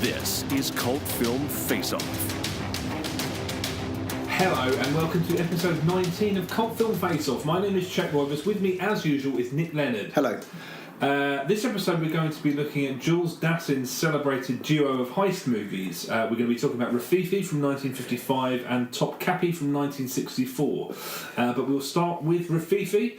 This is Cult Film Face-Off. Hello and welcome to episode 19 of Cult Film Face-Off. My name is Chet Roberts. With me, as usual, is Nick Leonard. Hello. This episode we're going to be looking at Jules Dassin's celebrated duo of heist movies. We're going to be talking about Rififi from 1955 and Topkapi from 1964. But we'll start with Rififi.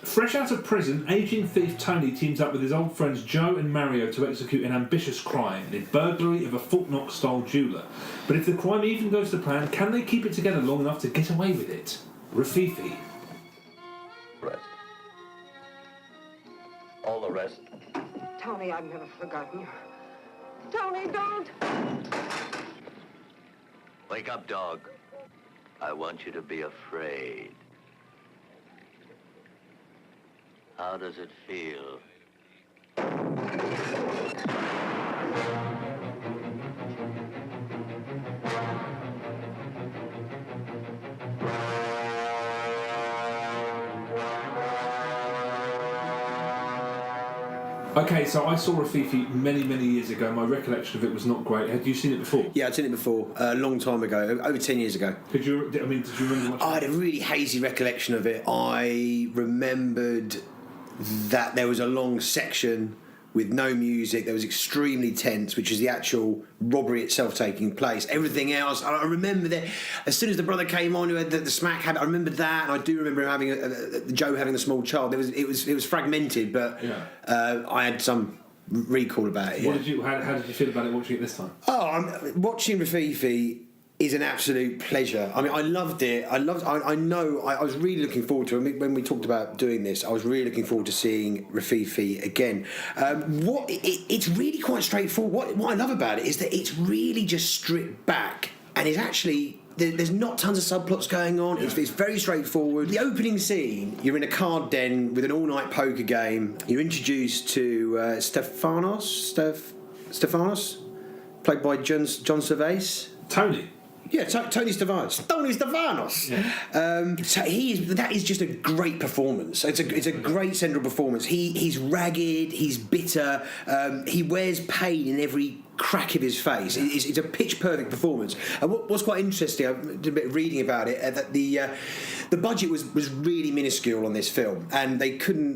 Fresh out of prison, ageing thief Tony teams up with his old friends Joe and Mario to execute an ambitious crime, the burglary of a Fort Knox-style jeweller. But if the crime even goes to plan, can they keep it together long enough to get away with it? Rififi. All the rest. Tony, I've never forgotten you. Tony, don't! Wake up, dog. I want you to be afraid. How does it feel? Okay, so I saw Rififi many years ago. My recollection of it was not great. Had you seen it before? Yeah, I'd seen it before, a long time ago, over 10 years ago. Did you remember much? I had a really hazy recollection of it. I remembered that there was a long section with no music. There was extremely tense, which is the actual robbery itself taking place. Everything else, I remember that as soon as the brother came on who had the smack habit, I remember that, and I do remember him having Joe having the small child. It was fragmented, but yeah. I had some recall about it. How did you feel about it watching it this time? Watching Rififi is an absolute pleasure. I mean, I loved it. I was really looking forward to it. I mean, when we talked about doing this, I was really looking forward to seeing Rififi again. It's really quite straightforward. What I love about it is that it's really just stripped back and is actually... There's not tons of subplots going on. Yeah. It's very straightforward. The opening scene, you're in a card den with an all-night poker game. You're introduced to Stefanos, played by John Servais. Tony. Yeah, Tony Stefanos. Tony Stefanos. Yeah. That is just a great performance. It's a great central performance. He's ragged. He's bitter. He wears pain in every crack of his face. It's a pitch perfect performance. And what's quite interesting, I did a bit of reading about it, that the budget was really minuscule on this film, and they couldn't.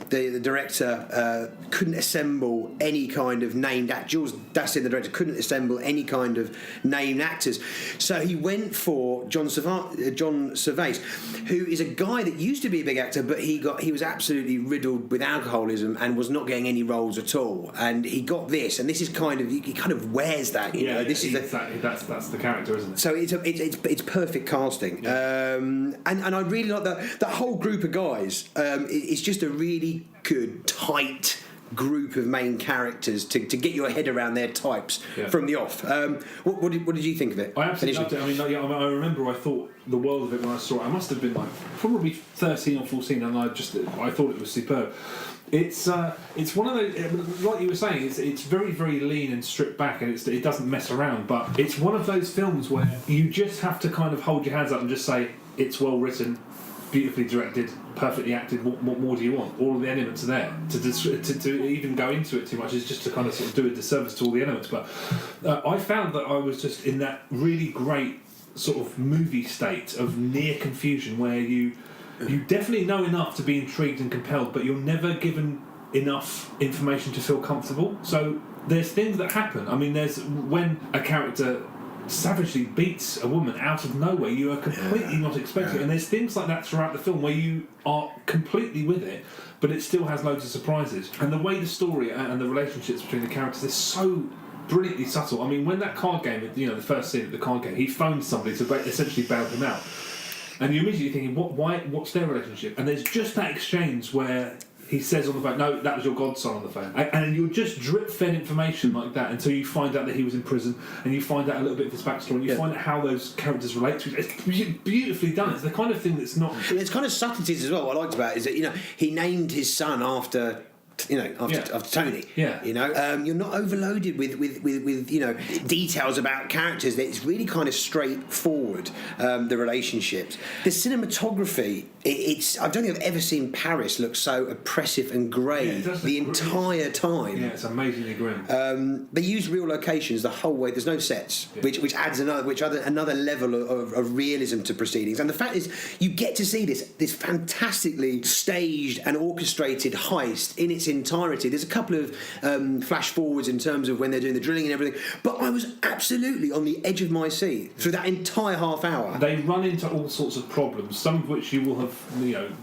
The director couldn't assemble any kind of named actors. Jules Dassin, the director, couldn't assemble any kind of named actors. So he went for John Servais, who is a guy that used to be a big actor, but he was absolutely riddled with alcoholism and was not getting any roles at all. And he got this, and this is kind of he kind of wears that. You know, this is exactly that's the character, isn't it? So it's perfect casting, and I really like that whole group of guys. It's just a really good tight group of main characters to get your head around their types from the off. What did you think of it? I absolutely loved it. I remember I thought the world of it when I saw it. I must have been probably 13 or 14, and I thought it was superb. It's one of those, like you were saying, it's very lean and stripped back, and it doesn't mess around. But it's one of those films where you just have to kind of hold your hands up and just say it's well written, beautifully directed, perfectly acted. What more do you want? All of the elements are there. To even go into it too much is just to kind of sort of do a disservice to all the elements. But I found that I was just in that really great sort of movie state of near confusion where you definitely know enough to be intrigued and compelled, but you're never given enough information to feel comfortable. So there's things that happen. I mean, there's when a character savagely beats a woman out of nowhere, you are completely not expecting it. And there's things like that throughout the film where you are completely with it, but it still has loads of surprises. And the way the story and the relationships between the characters is so brilliantly subtle. I mean, when that card game, the first scene at the card game, he phones somebody to essentially bail him out. And you're immediately thinking, what's their relationship? And there's just that exchange where he says on the phone, no, that was your godson on the phone. And you're just drip-fed information like that until you find out that he was in prison, and you find out a little bit of his backstory, and you find out how those characters relate to each other. It's beautifully done. It's the kind of thing that's not... There's kind of subtleties as well. What I liked about it is that, he named his son after after Tony. Yeah. You're not overloaded with details about characters. That it's really kind of straightforward. The relationships, the cinematography. I don't think I've ever seen Paris look so oppressive and grey the entire time. Yeah, it's amazingly grim. They use real locations the whole way. There's no sets, which adds another level of realism to proceedings. And the fact is, you get to see this fantastically staged and orchestrated heist in its entirety. There's a couple of flash forwards in terms of when they're doing the drilling and everything, but I was absolutely on the edge of my seat through that entire half hour. They run into all sorts of problems, some of which you will have,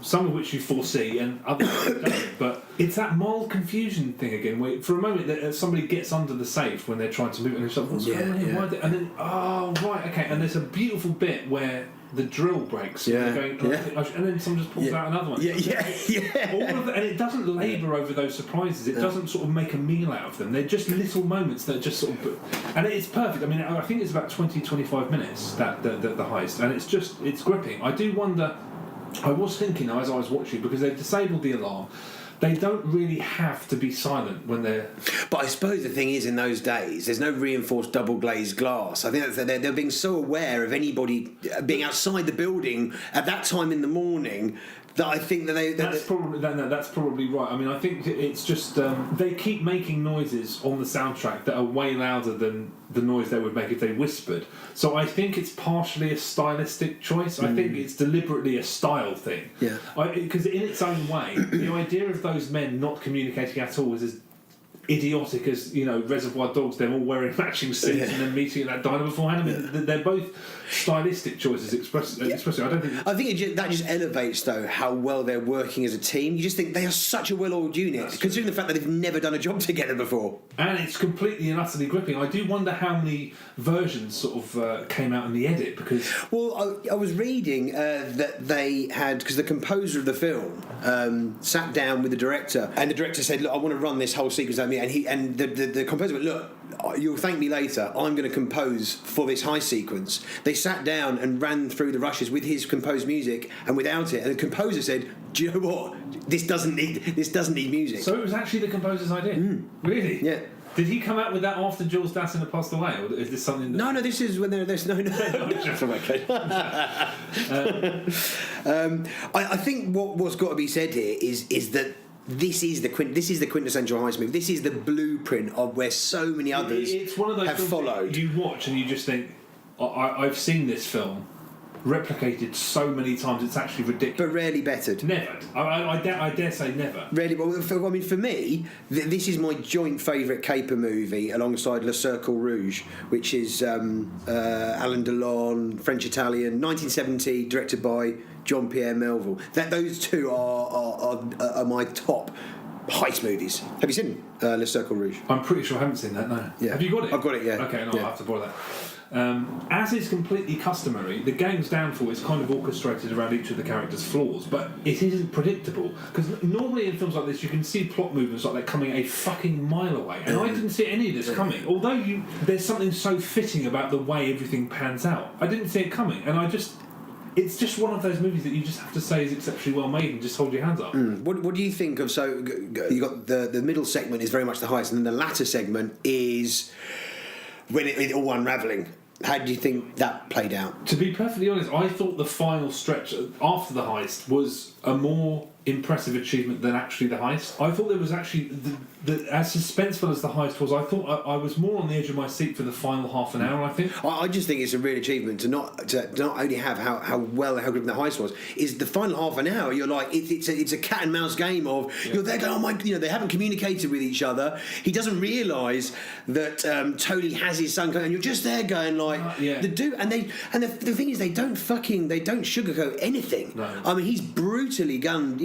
some of which you foresee, and others you don't. But it's that mild confusion thing again, where for a moment that somebody gets under the safe when they're trying to move it, and it's like, what's going on here? Why and then, oh right, okay, and there's a beautiful bit where the drill breaks, and then someone just pulls out another one. All of that, and it doesn't labour over those surprises. It doesn't sort of make a meal out of them. They're just little moments that just sort of, and it's perfect. I mean, I think it's about 20-25 minutes that the heist, and it's gripping. I do wonder. I was thinking as I was watching, because they've disabled the alarm. They don't really have to be silent when they're... But I suppose the thing is, in those days, there's no reinforced double-glazed glass. I think that they're being so aware of anybody being outside the building at that time in the morning that I think that they... That's probably right. I mean, I think it's just... they keep making noises on the soundtrack that are way louder than the noise they would make if they whispered. So I think it's partially a stylistic choice. I think it's deliberately a style thing. Yeah. Because in its own way, the idea of those men not communicating at all is as idiotic as Reservoir Dogs, them all wearing matching suits and then meeting at that diner beforehand. I mean, they're both stylistic choices expressing. I think that just elevates though how well they're working as a team. You just think they are such a well-oiled unit, considering the fact that they've never done a job together before. And it's completely and utterly gripping. I do wonder how many versions sort of came out in the edit, because... Well, I was reading that they had, because the composer of the film sat down with the director, and the director said, "Look, I want to run this whole sequence at me," and the composer went, "Look, you'll thank me later. I'm going to compose for this high sequence." They sat down and ran through the rushes with his composed music and without it, and the composer said, "Do you know what? This doesn't need music." So it was actually the composer's idea. Really? Yeah. Did he come out with that after Jules Dassin had passed away, or is this something that... No, this is when there's no. I think what's got to be said here is that this is the quintessential heist movie. This is the blueprint of where so many others have followed. You watch and you just think, I've seen this film replicated so many times, it's actually ridiculous. But rarely bettered. Never. I dare say never. Really, well, for me, this is my joint favourite caper movie alongside Le Cercle Rouge, which is Alain Delon, French-Italian, 1970, directed by Jean-Pierre Melville. Those two are my top heist movies. Have you seen Le Cercle Rouge? I'm pretty sure I haven't seen that, no. Yeah. Have you got it? I've got it, yeah. Okay, no, I'll have to borrow that. As is completely customary, the gang's downfall is kind of orchestrated around each of the characters' flaws, but it isn't predictable, because normally in films like this you can see plot movements like they're coming a fucking mile away, and I didn't see any of this coming, although there's something so fitting about the way everything pans out. I didn't see it coming, and it's just one of those movies that you just have to say is exceptionally well made and just hold your hands up. What do you think of, so you got the middle segment is very much the heist, and then the latter segment is when it all unravelling. How do you think that played out? To be perfectly honest, I thought the final stretch after the heist was a more impressive achievement than actually the heist. I thought there was actually as suspenseful as the heist was. I thought I was more on the edge of my seat for the final half an hour. I think. I just think it's a real achievement to not only have how good the heist was. Is the final half an hour? You're like it's a cat and mouse game of you're there going, oh my, they haven't communicated with each other. He doesn't realise that Tony has his son, and you're just there going like the dude. And the thing is they don't sugarcoat anything. No. I mean he's brutally gunned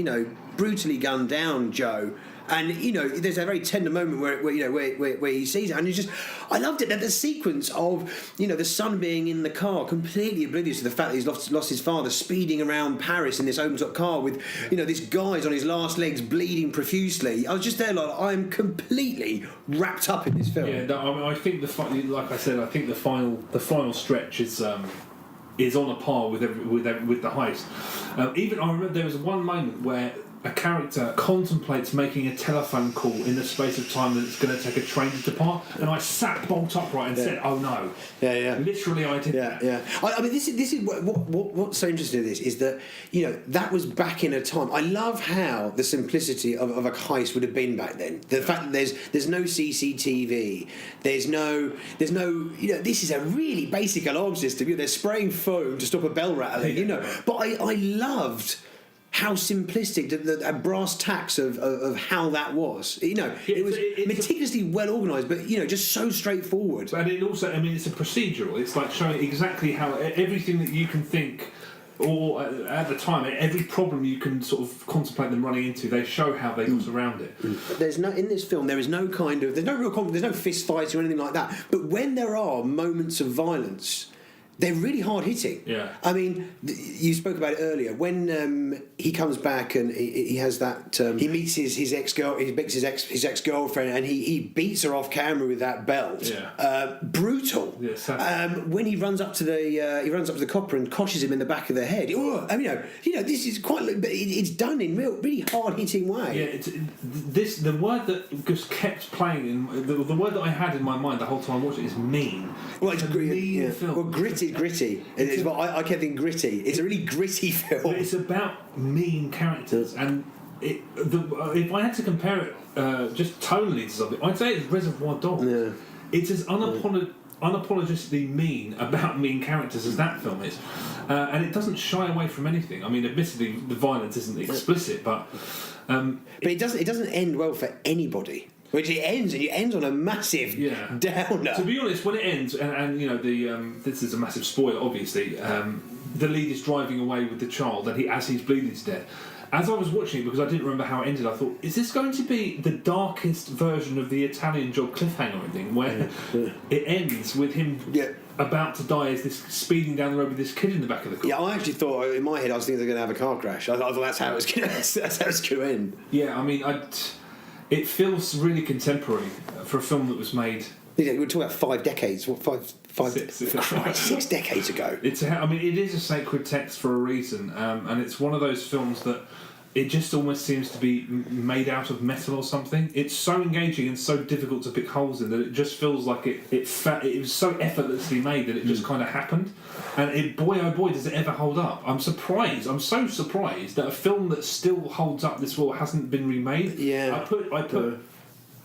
down Joe. And there's a very tender moment where he sees it, and it's just I loved it. That the sequence of the son being in the car, completely oblivious to the fact that he's lost his father, speeding around Paris in this open top car with this guy's on his last legs, bleeding profusely. I was just there like I am completely wrapped up in this film. Yeah, no, I mean, I think like I said, I think the final stretch is on a par with the heist. Even I remember there was one moment where a character contemplates making a telephone call in the space of time that it's going to take a train to depart, and I sat bolt upright and said, "Oh no!" Yeah. Literally, I did that. Yeah. I mean, this is what's so interesting in this is that that was back in a time. I love how the simplicity of a heist would have been back then. The fact that there's no CCTV, there's no this is a really basic alarm system. They're spraying foam to stop a bell rattling. But I loved how simplistic the brass tacks of how that was. It was meticulously well organised, but just so straightforward. And it also, it's a procedural. It's like showing exactly how everything that you can think, or at the time, every problem you can sort of contemplate them running into, they show how they got around it. But there's this film. There is no there's no fist fights or anything like that. But when there are moments of violence, they're really hard hitting. Yeah. I mean, you spoke about it earlier. When he comes back and he has that, he meets his ex-girl, he meets his ex-girlfriend, and he beats her off camera with that belt. Yeah. Brutal. Yeah, when he runs up to the copper and coshes him in the back of the head. This is quite. But it's done in really hard hitting way. Yeah. The word that just kept playing, the word that I had in my mind the whole time I watched it is mean. Well, it's a mean film. Well, gritty. It's what I kept thinking gritty. It's a really gritty film. But it's about mean characters, and if I had to compare it just tonally to something, I'd say it's Reservoir Dogs. Yeah. It's as unapologetically mean about mean characters as that film is, and it doesn't shy away from anything. I mean, admittedly, the violence isn't explicit, but it doesn't end well for anybody. Which it ends on a massive downer. To be honest, when it ends, and this is a massive spoiler, obviously, the lead is driving away with the child, and as he's bleeding to death. As I was watching it, because I didn't remember how it ended, I thought, is this going to be the darkest version of the Italian Job cliffhanger thing, where it ends with him about to die as this speeding down the road with this kid in the back of the car? Yeah, I actually thought, in my head, I was thinking they're going to have a car crash. I thought that's how it's going to end. Yeah, I mean, it feels really contemporary for a film that was made. We're talking about 5 decades. What 6 decades ago? It is a sacred text for a reason, and it's one of those films that it just almost seems to be made out of metal or something. It's so engaging and so difficult to pick holes in that it just feels like it was so effortlessly made that it just kind of happened. And boy oh boy does it ever hold up. I'm so surprised that a film that still holds up this well hasn't been remade. Yeah. I put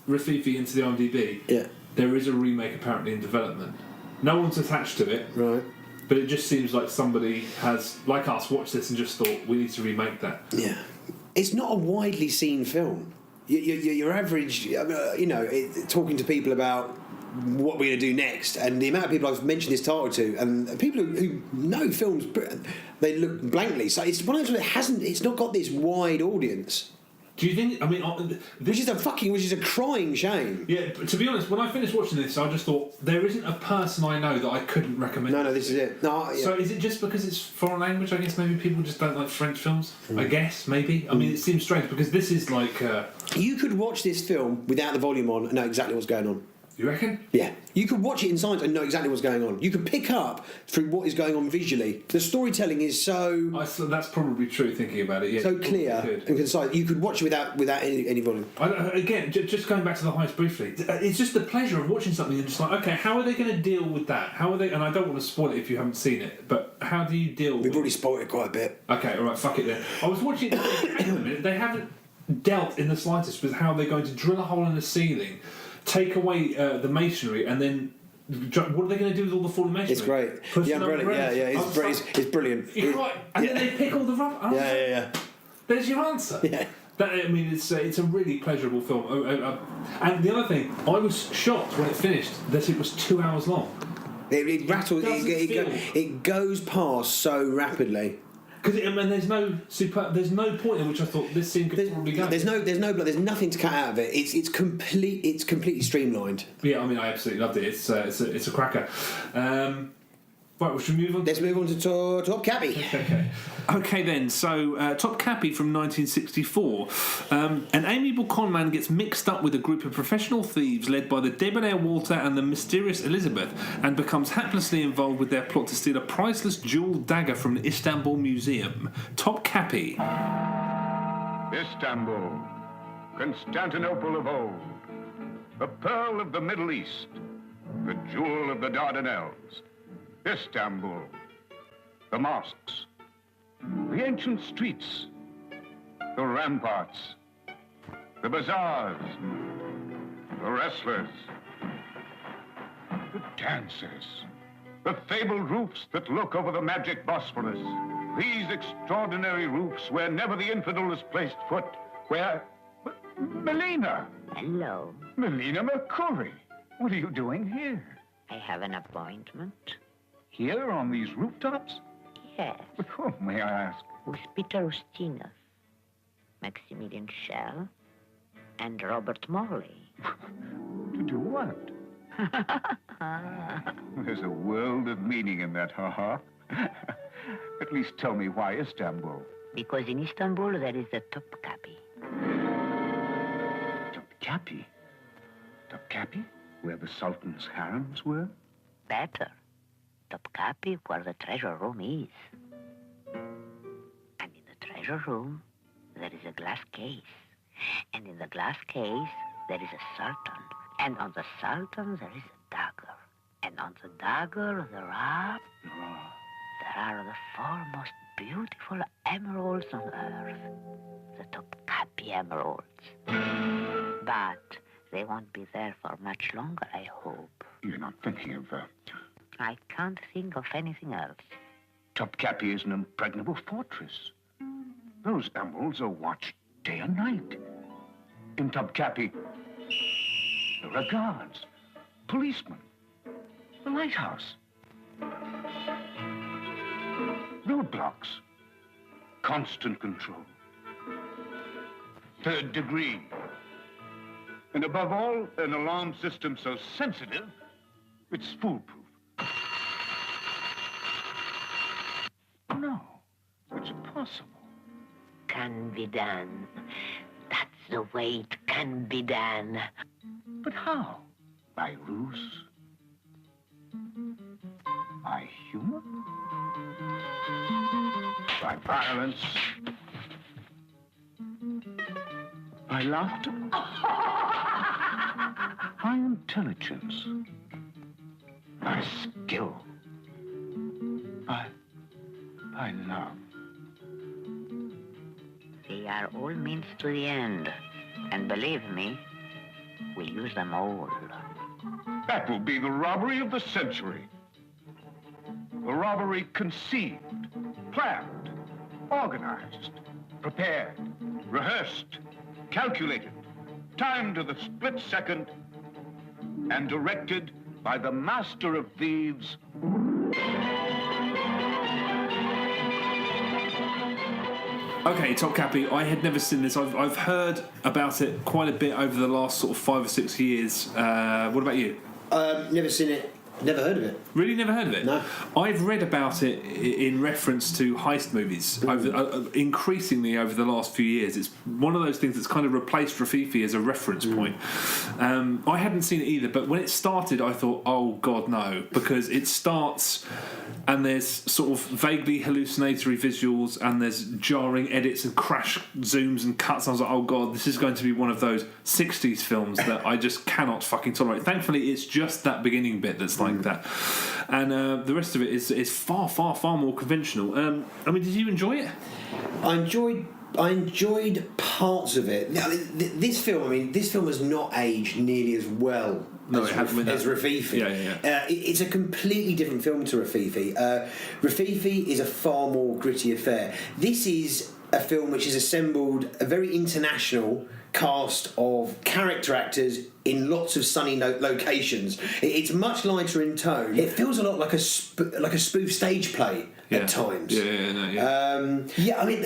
Rififi into the IMDb. Yeah. There is a remake apparently in development. No one's attached to it. Right. But it just seems like somebody has, like us, watched this and just thought, we need to remake that. Yeah. It's not a widely seen film. Your average, talking to people about what we're going to do next, and the amount of people I've mentioned this title to, and people who know films, they look blankly. So it's one of those that it's not got this wide audience. Do you think? Which is a crying shame. Yeah, to be honest, when I finished watching this, I just thought there isn't a person I know that I couldn't recommend. No, this is it. No, yeah. So is it just because it's foreign language? I guess maybe people just don't like French films. I guess maybe. I mean, it seems strange because this is like. You could watch this film without the volume on and know exactly what's going on. You reckon? Yeah. You could watch it in silence and know exactly what's going on. You can pick up through what is going on visually. The storytelling is so... that's probably true, thinking about it, yeah. So clear and concise. You could watch it without any volume. Again, just going back to the heist briefly, it's just the pleasure of watching something and just like, okay, how are they going to deal with that? How are they... And I don't want to spoil it if you haven't seen it, but how do you deal with... We've already spoiled it quite a bit. Okay, all right, fuck it then. I was watching it, hang on a minute, they haven't dealt in the slightest with how they're going to drill a hole in the ceiling, take away the masonry, and then what are they going to do with all the fallen masonry? It's great. The umbrella, it's brilliant. And then they pick all the rubber. Yeah. There's your answer. Yeah. It's a really pleasurable film. And the other thing, I was shocked when it finished that it was 2 hours long. It rattles. It goes past so rapidly. Because there's no point in which I thought this scene could probably go. There's nothing to cut out of it. It's completely streamlined. Yeah, I absolutely loved it. It's a cracker. Right, should we move on? Let's move on to Topkapi. Okay then, so Topkapi from 1964. An amiable conman gets mixed up with a group of professional thieves led by the debonair Walter and the mysterious Elizabeth, and becomes haplessly involved with their plot to steal a priceless jewelled dagger from the Istanbul Museum. Topkapi. Istanbul, Constantinople of old, the pearl of the Middle East, the jewel of the Dardanelles. Istanbul, the mosques, the ancient streets, the ramparts, the bazaars, the wrestlers, the dancers, the fabled roofs that look over the magic Bosphorus. These extraordinary roofs where never the infidel has placed foot, where... Melina! Hello. Melina Mercuri! What are you doing here? I have an appointment. Here on these rooftops? Yes. With whom, may I ask? With Peter Ustinov, Maximilian Schell, and Robert Morley. To do what? There's a world of meaning in that, ha-ha. At least tell me why Istanbul. Because in Istanbul there is the Topkapi. Topkapi? Topkapi? Where the Sultan's harems were? Better. Topkapi, where the treasure room is. And in the treasure room, there is a glass case. And in the glass case, there is a sultan. And on the sultan, there is a dagger. And on the dagger, there are the four most beautiful emeralds on earth. The Topkapi emeralds. But they won't be there for much longer, I hope. You're not thinking of, I can't think of anything else. Topkapi is an impregnable fortress. Those emeralds are watched day and night. In Topkapi, there are guards, policemen, the lighthouse, roadblocks, constant control, third degree, and above all, an alarm system so sensitive, it's foolproof. No, it's impossible. Can be done. That's the way it can be done. But how? By ruse? By humor? By violence? By laughter? By intelligence? By skill? By love? They are all means to the end. And believe me, we'll use them all. That will be the robbery of the century. The robbery conceived, planned, organized, prepared, rehearsed, calculated, timed to the split second, and directed by the master of thieves. Okay, Topkapi, I had never seen this. I've heard about it quite a bit over the last sort of 5 or 6 years. What about you? Never seen it. Never heard of it. Really, never heard of it? No. I've read about it in reference to heist movies increasingly over the last few years. It's one of those things that's kind of replaced Rififi as a reference point. I hadn't seen it either, but when it started, I thought, oh God, no, because it starts and there's sort of vaguely hallucinatory visuals and there's jarring edits and crash zooms and cuts. I was like, oh God, this is going to be one of those 60s films that I just cannot fucking tolerate. Thankfully, it's just that beginning bit that's like that. And the rest of it is far, far, far more conventional. I mean, did you enjoy it? I enjoyed parts of it. Now, this film has not aged nearly as well as Rififi. Yeah. It's a completely different film to Rififi. Rififi is a far more gritty affair. This is a film which has assembled a very international cast of character actors in lots of sunny locations. It's much lighter in tone. It feels a lot like a spoof stage play at times. I mean,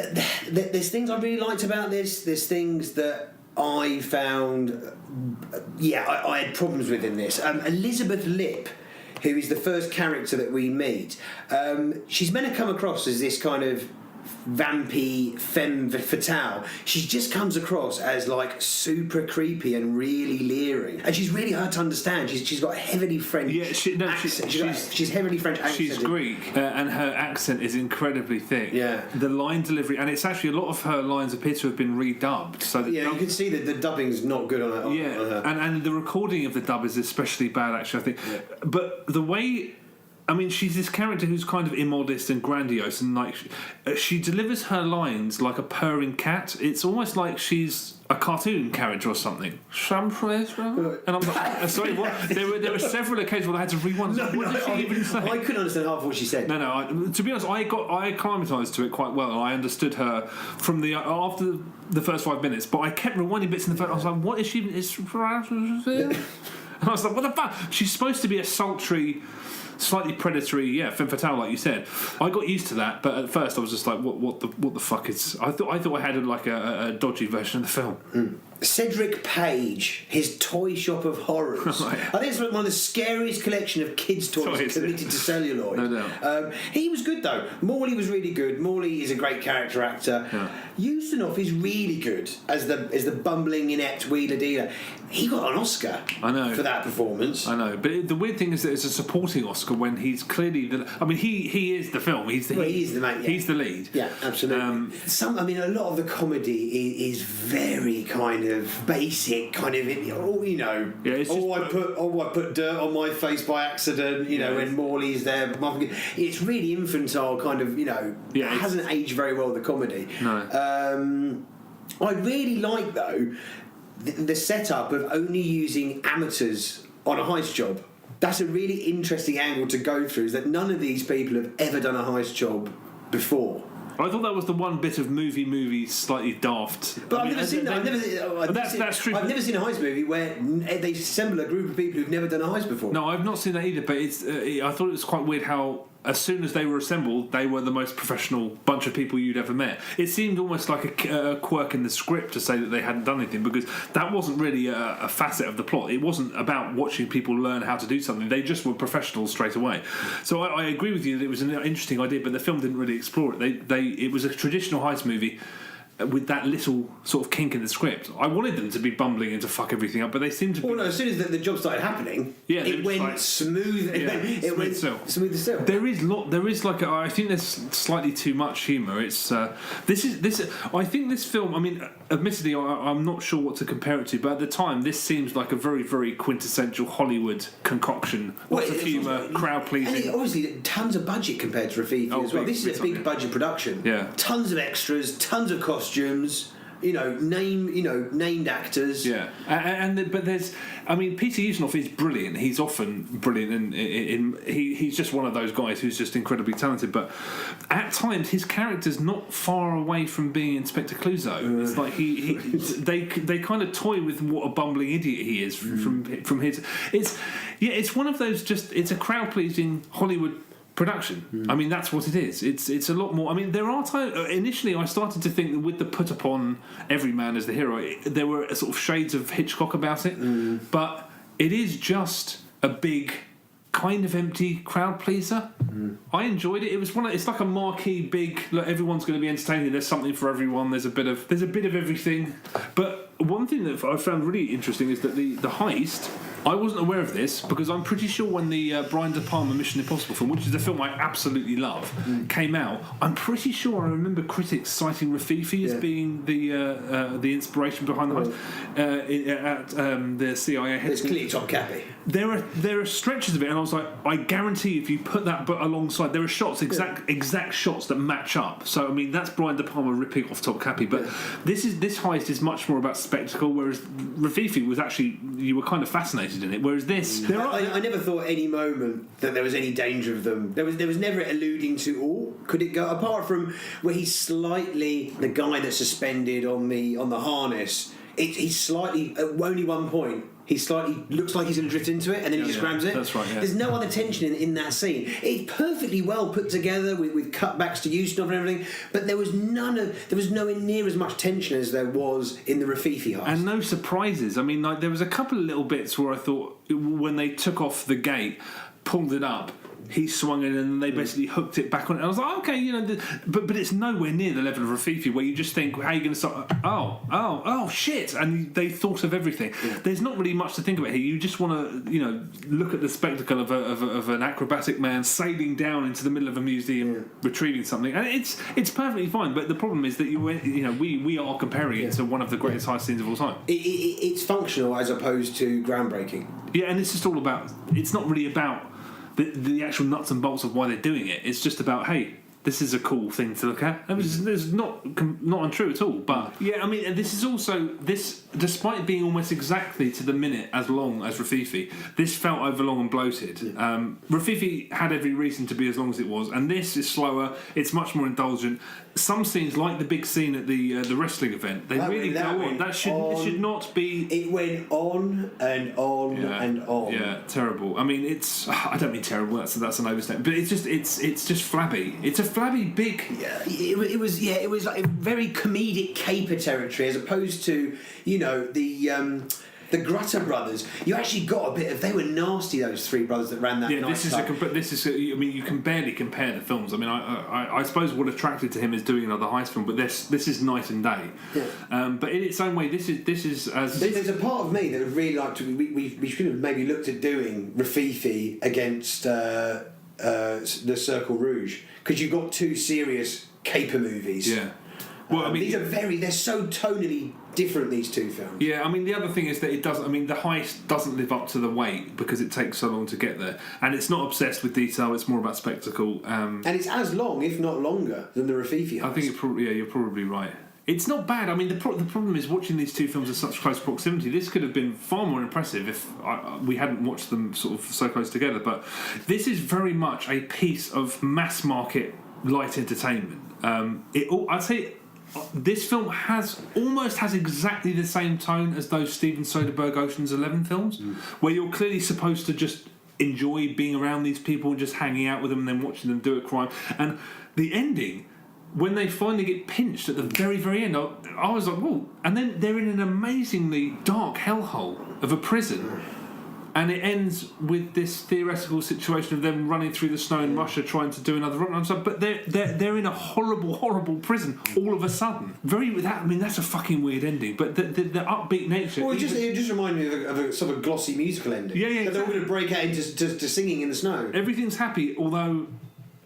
there's things I really liked about this. There's things that I found, I had problems with in this. Elizabeth Lipp, who is the first character that we meet, she's meant to come across as this kind of vampy femme fatale, she just comes across as like super creepy and really leering, and she's really hard to understand. She's got a heavily French accent. She's heavily French accent. She's Greek, and her accent is incredibly thick. Yeah, the line delivery, and it's actually a lot of her lines appear to have been redubbed. So you can see that the dubbing's not good on her. Yeah, on her. And the recording of the dub is especially bad, actually, I think. Yeah. But the way, I mean, she's this character who's kind of immodest and grandiose, and like she delivers her lines like a purring cat. It's almost like she's a cartoon character or something. And I'm like, sorry, what? There were several occasions where I had to rewind. What did she even say? I couldn't understand half of what she said. No. To be honest, I acclimatised to it quite well. I understood her from after the first 5 minutes, but I kept rewinding bits in the first. I was like, what is she? And I was like, what the fuck? She's supposed to be a sultry, slightly predatory, femme fatale, like you said. I got used to that, but at first I was just like, what the fuck is? I thought I had a dodgy version of the film. Cedric Page, his toy shop of horrors. Right. I think it's one of the scariest collection of kids' toys committed to celluloid. No doubt. He was good though. Morley was really good. Morley is a great character actor. Yeah. Ustinov is really good as the bumbling, inept wheeler dealer. He got an Oscar. I know. For that performance. I know, but the weird thing is that it's a supporting Oscar when he's clearly he is the film. He's the main. Yeah. He's the lead. Yeah, absolutely. A lot of the comedy is very kind of basic, kind of I put dirt on my face by accident. When Morley's there, it's really infantile, kind of. It hasn't aged very well, the comedy. No. I really like though the setup of only using amateurs on a heist job. That's a really interesting angle to go through, is that none of these people have ever done a heist job before. I thought that was the one bit of movie slightly daft. But I've never seen that. That's true. I've never seen a heist movie where they assemble a group of people who've never done a heist before. No, I've not seen that either. But I thought it was quite weird how, as soon as they were assembled, they were the most professional bunch of people you'd ever met. It seemed almost like a quirk in the script to say that they hadn't done anything, because that wasn't really a facet of the plot. It wasn't about watching people learn how to do something. They just were professionals straight away. So I agree with you that it was an interesting idea, but the film didn't really explore it. It was a traditional heist movie with that little sort of kink in the script. I wanted them to be bumbling and to fuck everything up, but they seemed to be... Well, no, as soon as the job started happening, it went smooth. It went smooth as silk. There is like I think there's slightly too much humour. It's this. I think this film. I mean, admittedly, I'm not sure what to compare it to, but at the time, this seems like a very, very quintessential Hollywood concoction. Lots of humour, crowd pleasing. And obviously, tons of budget compared to Rififi as well. This is a big budget production. Yeah, tons of extras, tons of costumes. Named actors. Yeah, but there's. I mean, Peter Ustinov is brilliant. He's often brilliant, and he's just one of those guys who's just incredibly talented. But at times, his character's not far away from being Inspector Clouseau. It's like they kind of toy with what a bumbling idiot he is from his. It's one of those. It's a crowd pleasing Hollywood production. I mean, that's what it is. It's a lot more. I mean, there are times. Initially, I started to think that with the put upon every man as the hero, there were sort of shades of Hitchcock about it. But it is just a big, kind of empty crowd pleaser. I enjoyed it. It was it's like a marquee big. Look, everyone's going to be entertaining. There's something for everyone. There's a bit of everything. But one thing that I found really interesting is that the heist. I wasn't aware of this because I'm pretty sure when the Brian De Palma Mission Impossible film, which is a film I absolutely love, came out, I'm pretty sure I remember critics citing Rififi as being the inspiration behind the heist at the CIA headquarters. It's clearly Topkapi. There are stretches of it, and I was like, I guarantee if you put that alongside, there are shots, exact shots that match up. So I mean, that's Brian De Palma ripping off Topkapi, but this heist is much more about spectacle, whereas Rififi was actually, you were kind of fascinated in it, whereas this I never thought any moment that there was any danger of them. There was never alluding to could it go, apart from where he's slightly the guy that's suspended on the harness. He's slightly at only one point. He slightly looks like he's going to drift into it, and then he just grabs it. That's right. Yeah. There's no other tension in that scene. It's perfectly well put together with cutbacks to Ustinov and everything, but there was nowhere near as much tension as there was in the Rififi heist. And no surprises. I mean, like there was a couple of little bits where I thought when they took off the gate. pulled it up. He swung in and they basically hooked it back on. And I was like, okay, you know, but it's nowhere near the level of Rififi where you just think, how are you going to start? Oh, shit! And they thought of everything. Yeah. There's not really much to think about here. You just want to, you know, look at the spectacle of an acrobatic man sailing down into the middle of a museum, retrieving something, and it's perfectly fine. But the problem is that we are comparing it to one of the greatest heist scenes of all time. It's functional as opposed to groundbreaking. Yeah, and it's just all about. It's not really about the actual nuts and bolts of why they're doing it. It's just about, hey, this is a cool thing to look at. I mean, this is not untrue at all. But yeah, I mean, this is also despite being almost exactly to the minute as long as Rififi, this felt overlong and bloated. Yeah. Rififi had every reason to be as long as it was, and this is slower. It's much more indulgent. Some scenes, like the big scene at the wrestling event, they really go on. It should not be. It went on and on and on. Yeah, terrible. I mean, I don't mean terrible. That's an overstatement. But it's just flabby. It's a flabby big. Yeah, it was like a very comedic caper territory as opposed to, you know, the Grutter brothers. You actually got a bit of. They were nasty, those three brothers that ran that. Yeah, I mean, you can barely compare the films. I mean, I suppose what attracted to him is doing another heist film, but this is night and day. Yeah. But in its own way, this is as. There's a part of me that would really like to. We should have maybe looked at doing Rififi against the Circle Rouge, because you've got two serious caper movies. Yeah. Well, I mean, they're so tonally different, these two films. Yeah, I mean, the other thing is that the heist doesn't live up to the weight because it takes so long to get there, and it's not obsessed with detail. It's more about spectacle. And it's as long, if not longer, than the Rififi heist. I think you're probably right. It's not bad. I mean, the problem is watching these two films at such close proximity. This could have been far more impressive if we hadn't watched them sort of so close together. But this is very much a piece of mass market light entertainment. I'd say this film almost has exactly the same tone as those Steven Soderbergh Ocean's 11 films, where you're clearly supposed to just enjoy being around these people and just hanging out with them and then watching them do a crime. And the ending, when they finally get pinched at the very, very end, I was like, whoa. And then they're in an amazingly dark hellhole of a prison. And it ends with this theoretical situation of them running through the snow in Russia trying to do another run. But they're in a horrible, horrible prison all of a sudden. That's a fucking weird ending. But the upbeat nature. Well, it just reminded me of a sort of glossy musical ending. Yeah, exactly. They're all going to break out into to singing in the snow. Everything's happy, although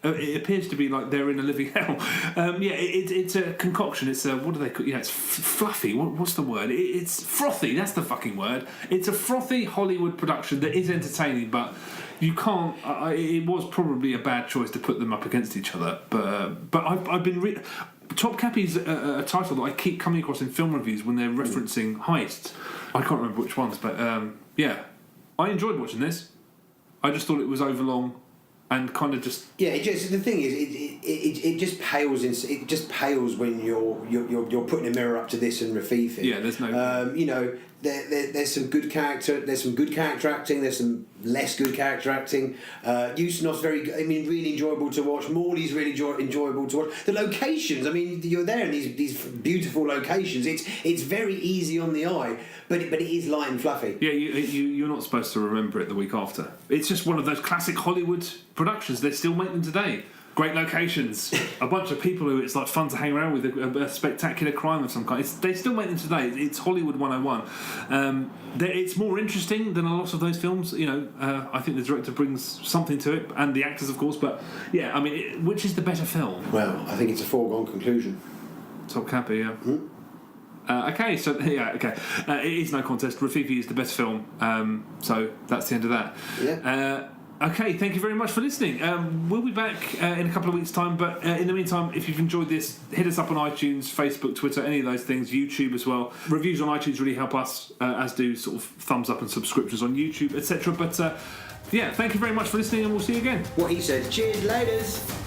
it appears to be like they're in a living hell. It's a concoction. It's what do they call? Yeah, it's fluffy. What's the word? It's frothy. That's the fucking word. It's a frothy Hollywood production that is entertaining, but you can't. It was probably a bad choice to put them up against each other. But I've been. Topkapi is a title that I keep coming across in film reviews when they're referencing heists. I can't remember which ones, but I enjoyed watching this. I just thought it was overlong. And kind of just the thing is it just pales when you're putting a mirror up to this and Rififi. Yeah, there's no there's some good character acting, there's some less good character acting. Usanov's really enjoyable to watch. Morley's really enjoyable to watch. The locations, I mean, you're there in these beautiful locations. It's very easy on the eye, but it is light and fluffy. Yeah, you're not supposed to remember it the week after. It's just one of those classic Hollywood productions. They still make them today. Great locations, a bunch of people who it's like fun to hang around with, a spectacular crime of some kind. They still make them today. It's Hollywood 101. It's more interesting than a lot of those films. I think the director brings something to it, and the actors, of course. But yeah, I mean, which is the better film? Well, I think it's a foregone conclusion. Topkapi, yeah. Mm-hmm. It is no contest. Rififi is the best film. So that's the end of that. Yeah. Okay, thank you very much for listening. We'll be back in a couple of weeks' time, but in the meantime, if you've enjoyed this, hit us up on iTunes, Facebook, Twitter, any of those things, YouTube as well. Reviews on iTunes really help us, as do sort of thumbs up and subscriptions on YouTube, etc. But thank you very much for listening, and we'll see you again. What he said. Cheers, laters.